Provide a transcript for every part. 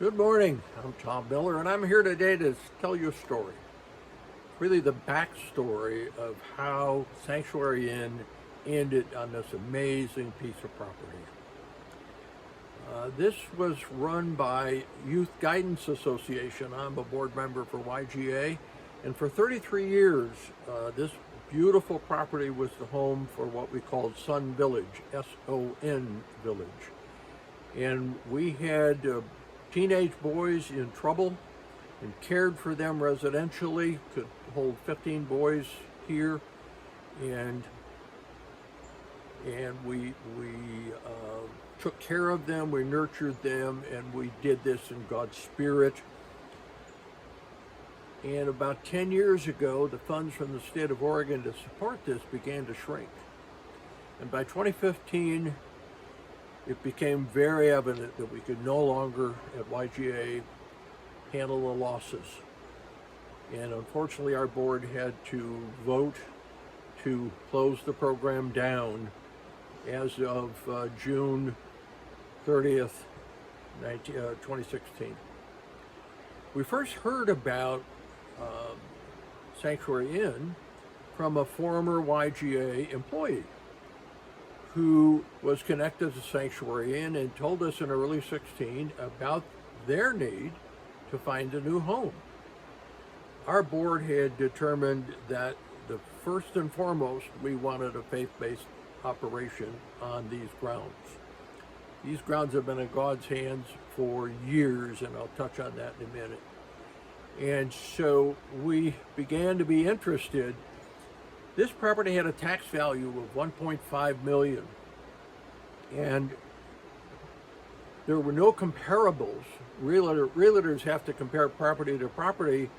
Good morning. I'm Tom Miller, and I'm here today to tell you a story. Really, the backstory of how Sanctuary Inn ended on this amazing piece of property. This was run by Youth Guidance Association. I'm a board member for YGA, and for 33 years, this beautiful property was the home for what we called Sun Village, S-O-N Village. And we had teenage boys in trouble and cared for them residentially, could hold 15 boys here, and we took care of them, we nurtured them, and we did this in God's Spirit. And about 10 years ago, the funds from the state of Oregon to support this began to shrink. And by 2015, it became very evident that we could no longer, at YGA, handle the losses. And unfortunately, our board had to vote to close the program down as of June 30th, 2016. We first heard about Sanctuary Inn from a former YGA employee who was connected to Sanctuary Inn and told us in early 16 about their need to find a new home. Our board had determined that the first and foremost, we wanted a faith-based operation on these grounds. These grounds have been in God's hands for years, and I'll touch on that in a minute. And so we began to be interested. This property had a tax value of $1.5 million, and there were no comparables. Realtors have to compare property to property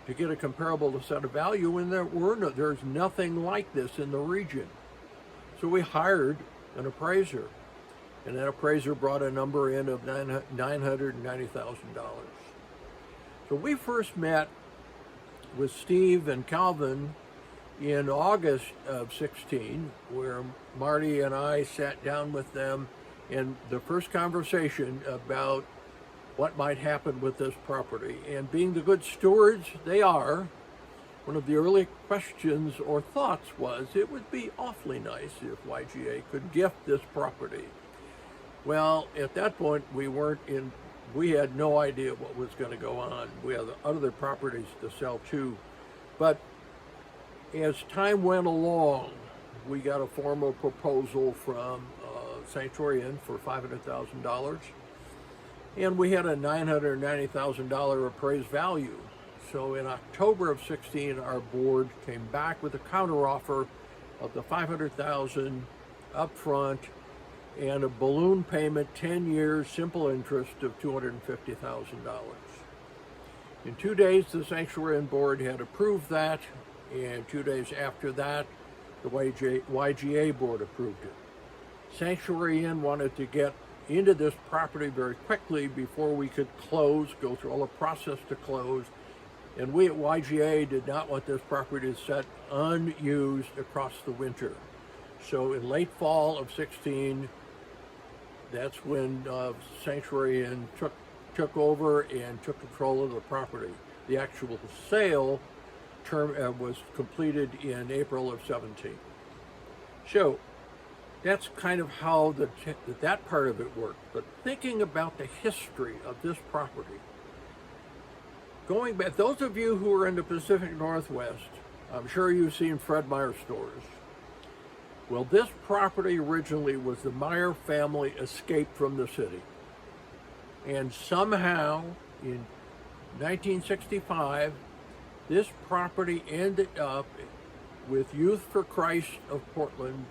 to get a comparable set of value, and there's nothing like this in the region. So we hired an appraiser, and that appraiser brought a number in of $990,000. So we first met with Steve and Calvin in August of 16, where Marty and I sat down with them, and the first conversation about what might happen with this property. And being the good stewards they are, one of the early questions or thoughts was it would be awfully nice if YGA could gift this property. Well, at that point, we had no idea what was going to go on. We had other properties to sell too. But as time went along, we got a formal proposal from Sanctuary Inn for $500,000. And we had a $990,000 appraised value. So in October of 16, our board came back with a counteroffer of the $500,000 up front and a balloon payment, 10 years, simple interest of $250,000. In 2 days, the Sanctuary Inn board had approved that, and 2 days after that, the YGA board approved it. Sanctuary Inn wanted to get into this property very quickly before we could close, go through all the process to close, and we at YGA did not want this property to sit unused across the winter. So in late fall of 16, that's when Sanctuary Inn took over and took control of the property. The actual sale term was completed in April of 17. So that's kind of how that part of it worked. But thinking about the history of this property, going back, those of you who are in the Pacific Northwest, I'm sure you've seen Fred Meyer stores. Well, this property originally was the Meyer family escaped from the city. And somehow, in 1965, this property ended up with Youth for Christ of Portland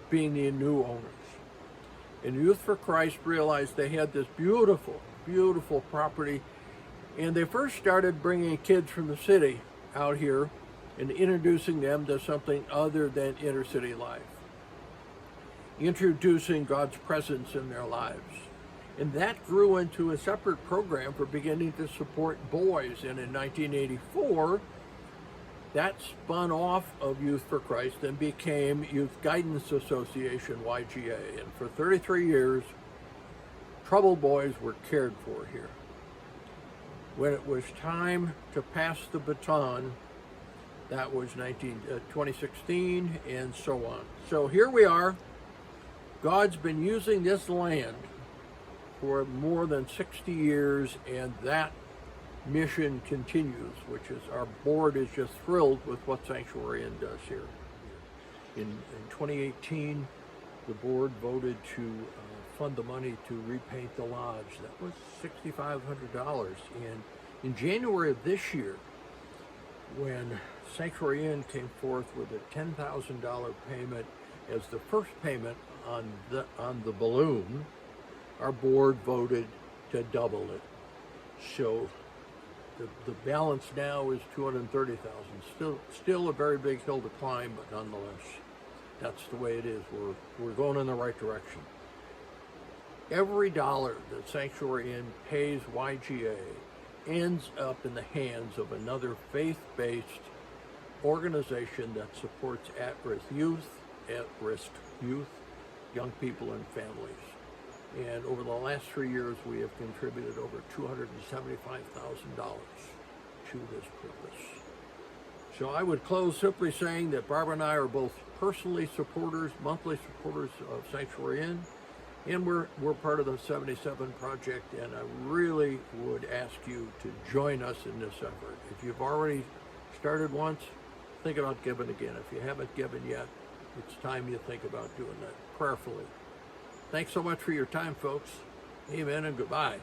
being the new owners. And Youth for Christ realized they had this beautiful, beautiful property, and they first started bringing kids from the city out here and introducing them to something other than inner city life, introducing God's presence in their lives. And that grew into a separate program for beginning to support boys. And in 1984, that spun off of Youth for Christ and became Youth Guidance Association, YGA. And for 33 years, troubled boys were cared for here. When it was time to pass the baton, that was 2016 and so on. So here we are. God's been using this land for more than 60 years, and that mission continues, which is our board is just thrilled with what Sanctuary Inn does here. In 2018, the board voted to fund the money to repaint the lodge. That was $6,500. And in January of this year, when Sanctuary Inn came forth with a $10,000 payment as the first payment on the balloon, our board voted to double it. So the balance now is $230,000. Still a very big hill to climb, but nonetheless, that's the way it is. We're going in the right direction. Every dollar that Sanctuary Inn pays YGA ends up in the hands of another faith-based organization that supports at-risk youth, young people and families. And over the last 3 years, we have contributed over $275,000 to this purpose. So I would close simply saying that Barbara and I are both personally supporters, monthly supporters of Sanctuary Inn, and we're part of the 77 Project, and I really would ask you to join us in this effort. If you've already started once, think about giving again. If you haven't given yet, it's time you think about doing that prayerfully. Thanks so much for your time, folks. Amen and goodbye.